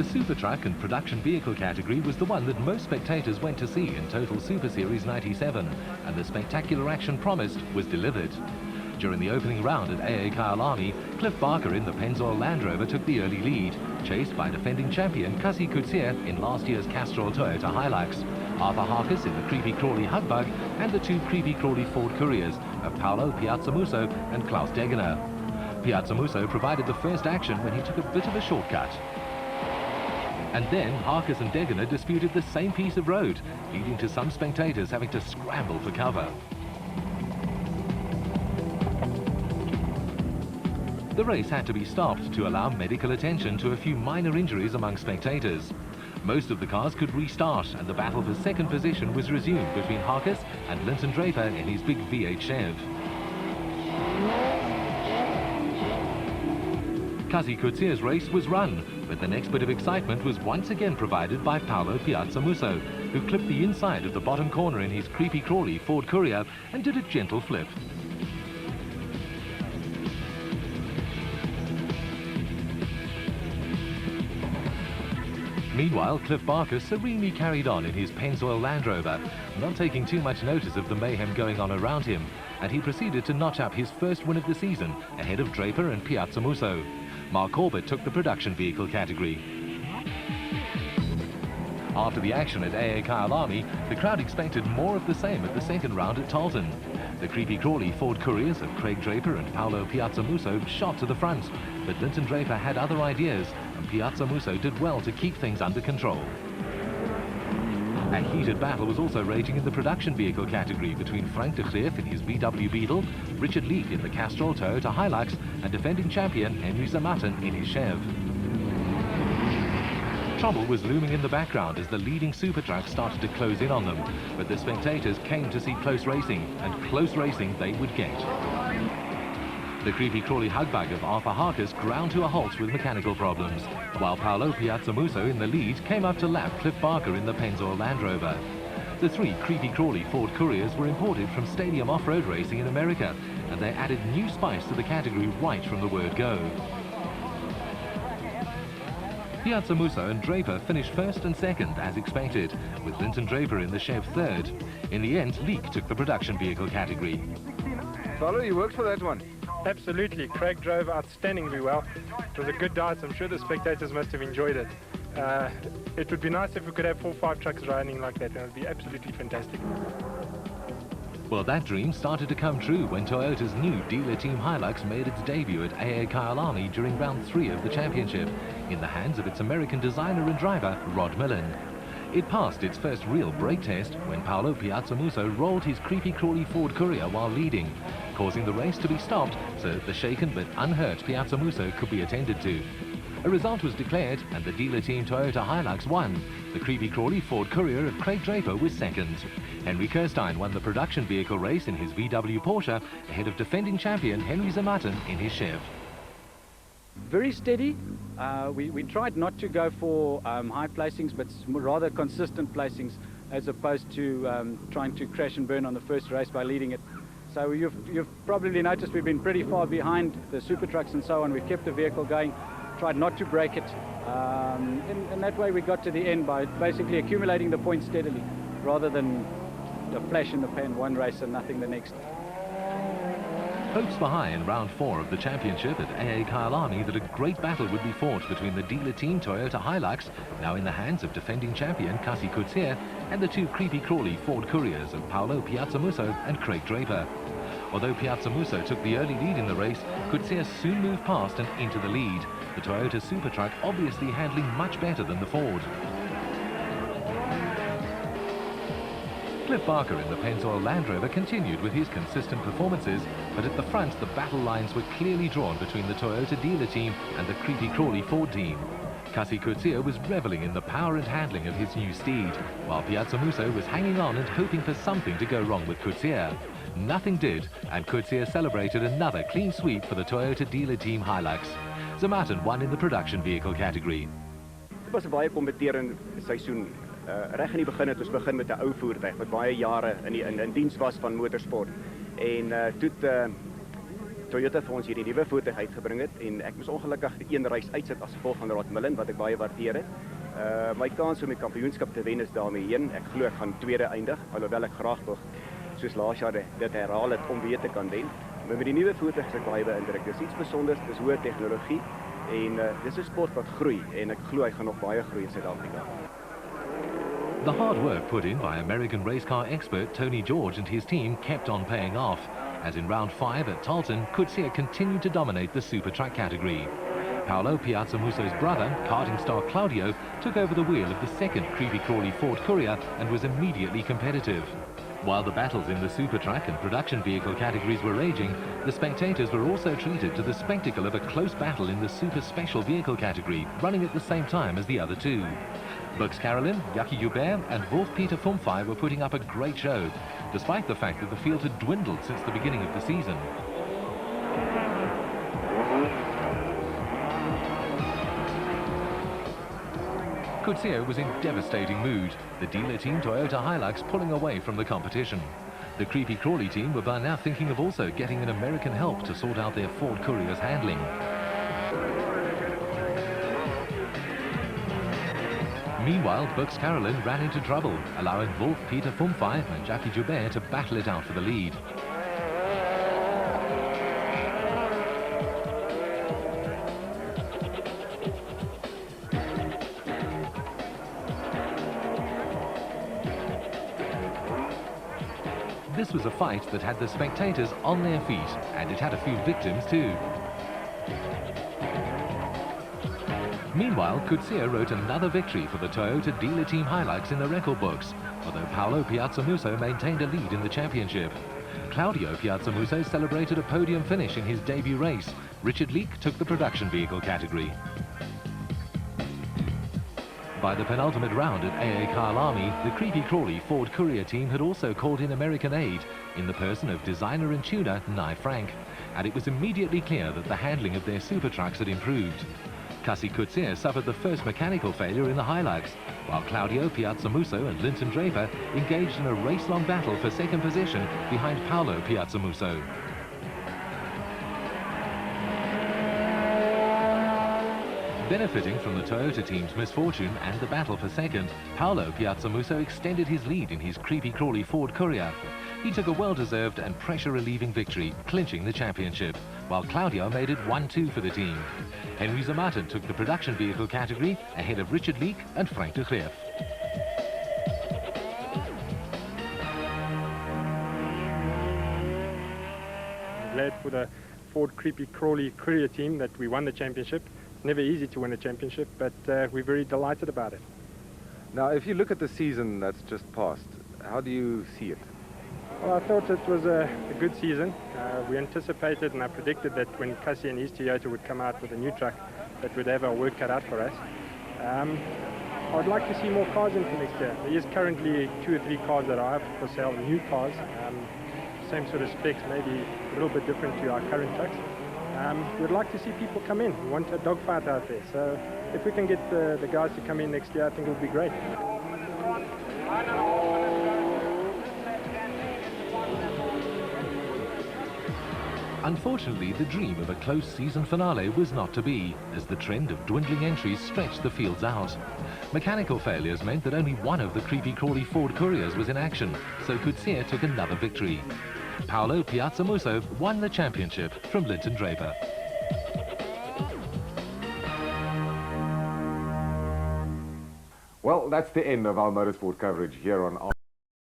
The Super Truck and Production Vehicle category was the one that most spectators went to see in Total Super Series 97, and the spectacular action promised was delivered. During the opening round at AA Kyalami, Cliff Barker in the Pennzoil Land Rover took the early lead, chased by defending champion Kasi Coetzee in last year's Castrol Toyota Hilux, Arthur Harkis in the Creepy Crawly Hugbug, and the two Creepy Crawly Ford Couriers of Paolo Piazzamuso and Klaus Degener. Piazzamuso provided the first action when he took a bit of a shortcut. And then Harkis and Degener disputed the same piece of road, leading to some spectators having to scramble for cover. The race had to be stopped to allow medical attention to a few minor injuries among spectators. Most of the cars could restart, and the battle for second position was resumed between Harkis and Linton Draper in his big V8 Chev. Kasi Coetzee's race was run, but the next bit of excitement was once again provided by Paolo Piazzamuso, who clipped the inside of the bottom corner in his Creepy Crawly Ford Courier and did a gentle flip. Meanwhile, Cliff Barker serenely carried on in his Pennzoil Land Rover, not taking too much notice of the mayhem going on around him, and he proceeded to notch up his first win of the season, ahead of Draper and Piazzamuso. Mark Corbett took the production vehicle category. After the action at AA Kyalami, the crowd expected more of the same at the second round at Tolton. The Creepy Crawly Ford Couriers of Craig Draper and Paolo Piazzamuso shot to the front, but Linton Draper had other ideas, and Piazzamuso did well to keep things under control. A heated battle was also raging in the production vehicle category between Frank de Greef in his VW Beetle, Richard Leek in the Castrol Toyota Hilux, and defending champion Henry Zamatin in his Chev. Trouble was looming in the background as the leading super trucks started to close in on them, but the spectators came to see close racing, and close racing they would get. The Creepy Crawly Hugbug of Arthur Harkis ground to a halt with mechanical problems, while Paolo Piazzamuso in the lead came up to lap Cliff Barker in the Pennzoil Land Rover. The three Creepy Crawly Ford Couriers were imported from Stadium Off-Road Racing in America, and they added new spice to the category right from the word go. Piazzamuso and Draper finished first and second as expected, with Linton Draper in the Chev third. In the end, Leek took the production vehicle category. Paolo, you worked for that one. Absolutely. Craig drove outstandingly well. It was a good dive. I'm sure the spectators must have enjoyed it. It would be nice if we could have 4 or 5 trucks riding like that. It would be absolutely fantastic. Well, that dream started to come true when Toyota's new dealer team Hilux made its debut at AA Kyalami during round 3 of the championship, in the hands of its American designer and driver, Rod Millen. It passed its first real brake test when Paolo Piazzamuso rolled his Creepy Crawly Ford Courier while leading, causing the race to be stopped so that the shaken but unhurt Piazzamuso could be attended to. A result was declared and the dealer team Toyota Hilux won. The Creepy Crawly Ford Courier of Craig Draper was second. Henry Kirstein won the production vehicle race in his VW Porsche ahead of defending champion Henry Zamatin in his Chev. Very steady. We tried not to go for high placings, but rather consistent placings, as opposed to trying to crash and burn on the first race by leading it. So you've probably noticed we've been pretty far behind the super trucks and so on. We've kept the vehicle going, tried not to break it, and that way we got to the end by basically accumulating the points steadily, rather than a flash in the pan one race and nothing the next. Hopes were high in round 4 of the championship at AA Kyalami that a great battle would be fought between the dealer team Toyota Hilux, now in the hands of defending champion Kasi Coetzee, and the two Creepy Crawly Ford Couriers of Paolo Piazzamuso and Craig Draper. Although Piazzamuso took the early lead in the race, Coetzee soon moved past and into the lead, the Toyota Super Truck obviously handling much better than the Ford. Cliff Barker in the Pennzoil Land Rover continued with his consistent performances, but at the front the battle lines were clearly drawn between the Toyota dealer team and the Creepy Crawly Ford team. Kasi Coetzee was reveling in the power and handling of his new steed, while Piazzamuso was hanging on and hoping for something to go wrong with Coetzee. Nothing did, and Coetzee celebrated another clean sweep for the Toyota dealer team Hilux. Zamatin won in the production vehicle category. Dit was 'n baie kompeterende seisoen. Reg in die begin het ons begin met 'n ou voertuig wat baie jare in diens was van motorsport. En toe Toyota vir ons hierdie nuwe voertuig uitgebring het en ek moes ongelukkig die een reis uitsit as gevolg van Rod Millen wat ek baie waardeer het. My kans om die kampioenskap te wen is daarmee heen. Ek glo ek gaan tweede eindig, alhoewel ek graag wil soos laas jaar dit herhaal het om weer te kan wen. Maar met die nuwe voertuig is ek baie beïndruk. Dis iets besonders, dis hoë tegnologie en dis 'n sport wat groei en ek glo hy gaan nog baie groei in Suid-Afrika. The hard work put in by American race car expert Tony George and his team kept on paying off, as in round 5 at Talton, Coetzee continued to dominate the super truck category. Paolo Piazzamuso's brother, karting star Claudio, took over the wheel of the second creepy-crawly Ford Courier and was immediately competitive. While the battles in the super truck and production vehicle categories were raging, the spectators were also treated to the spectacle of a close battle in the super special vehicle category, running at the same time as the other two. Bux Carolyn, Jackie Joubert and Wolf-Peter Fumfey were putting up a great show, despite the fact that the field had dwindled since the beginning of the season. Coetzee was in devastating mood, the dealer team Toyota Hilux pulling away from the competition. The Creepy Crawly team were by now thinking of also getting an American help to sort out their Ford Courier's handling. Meanwhile, Bux Carolyn ran into trouble, allowing Wolf-Peter Fumfey and Jackie Joubert to battle it out for the lead. This was a fight that had the spectators on their feet, and it had a few victims too. Meanwhile, Coetzee wrote another victory for the Toyota dealer team Hilux in the record books, although Paolo Piazzamuso maintained a lead in the championship. Claudio Piazzamuso celebrated a podium finish in his debut race. Richard Leake took the production vehicle category. By the penultimate round at AA Kyalami, the Creepy Crawly Ford Courier team had also called in American aid in the person of designer and tuner Nye Frank, and it was immediately clear that the handling of their super trucks had improved. Cassie Coetzee suffered the first mechanical failure in the Hilux, while Claudio Piazzamuso and Linton Draper engaged in a race-long battle for second position behind Paolo Piazzamuso. Benefiting from the Toyota team's misfortune and the battle for second, Paolo Piazzamuso extended his lead in his Creepy Crawly Ford Courier. He took a well-deserved and pressure-relieving victory, clinching the championship, while Claudio made it 1-2 for the team. Henry Zermatten took the production vehicle category ahead of Richard Leake and Frank de Greef. I'm glad for the Ford Creepy Crawly Courier team that we won the championship. Never easy to win a championship, but we're very delighted about it. Now, if you look at the season that's just passed, how do you see it? Well, I thought it was a good season. We anticipated and I predicted that when Cassie and his Toyota would come out with a new truck, that would have our work cut out for us. I'd like to see more cars in for next year. There is currently 2 or 3 cars that I have for sale, new cars, same sort of specs, maybe a little bit different to our current trucks. We'd like to see people come in. We want a dogfight out there. So if we can get the guys to come in next year, I think it would be great. Unfortunately, the dream of a close season finale was not to be, as the trend of dwindling entries stretched the fields out. Mechanical failures meant that only one of the Creepy Crawly Ford Couriers was in action, so Coetzee took another victory. Paolo Piazzamuso won the championship from Linton Draper. Well, that's the end of our motorsport coverage here on